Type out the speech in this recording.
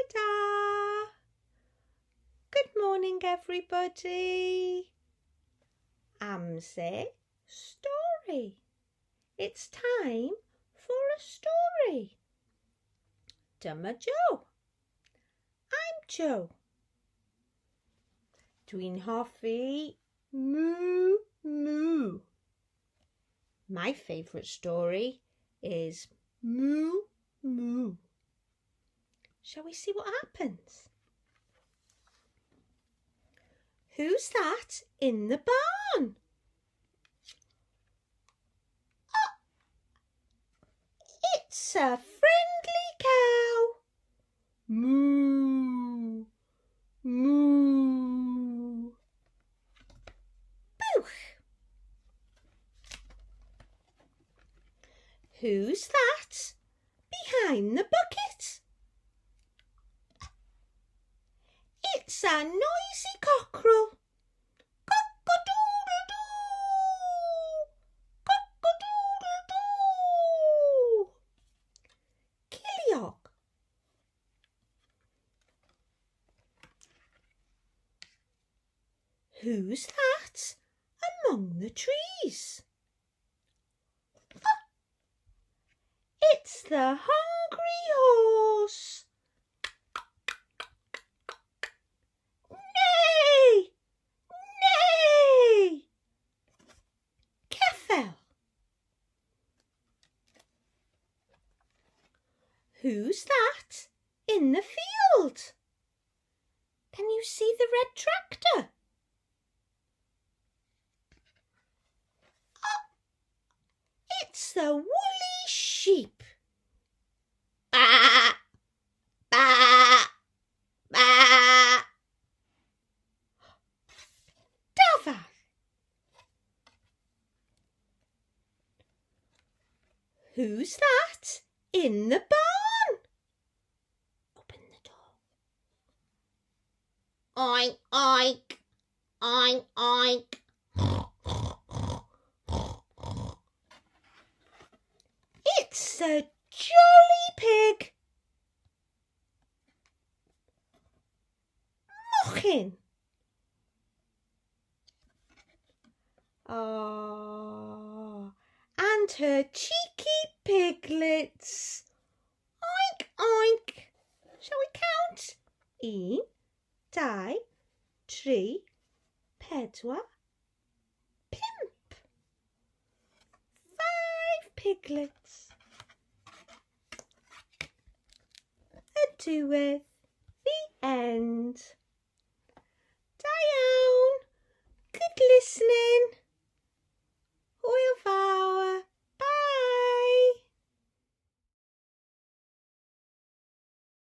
Ta-da! Good morning, everybody. Amser, Stori. It's time for a story. Dyma Joe. I'm Joe. Dwi'n hoffi moo moo. My favourite story is moo moo. Shall we see what happens? Who's that in the barn? Oh, it's a friendly cow. Moo, moo. Boof. Who's that behind the bucket? It's a noisy cockerel. Cock-a-doodle-doo! Cock-a-doodle-doo! Killiog. Who's that among the trees? Oh, it's the hungry horse. Nay! Nay! Ceffel. Who's that in the field? Can you see the red tractor? Oh, it's the woolly sheep. Ba, ba, ba. Dafar. Who's that in the barn? Open the door. Oink, oink, oink, oink. It's a jolly pig. Mocking. Ah, and her cheeky piglets. Oink, oink. Shall we count? 1, 2, 3, 4, 5. 5 piglets. A diwedd. The end.